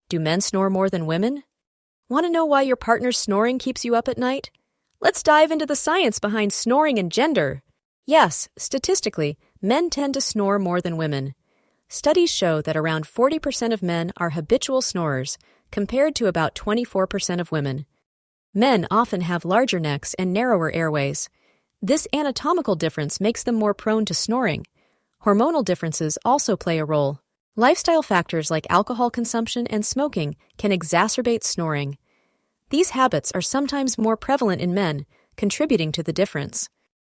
Do men snore more than women? Want to know why your partner's snoring keeps you up at night? Let's dive into the science behind snoring and gender. Yes, statistically, men tend to snore more than women. Studies show that around 40% of men are habitual snorers, compared to about 24% of women. Men often have larger necks and narrower airways. This anatomical difference makes them more prone to snoring. Hormonal differences also play a role. Lifestyle factors like alcohol consumption and smoking can exacerbate snoring. These habits are sometimes more prevalent in men, contributing to the difference.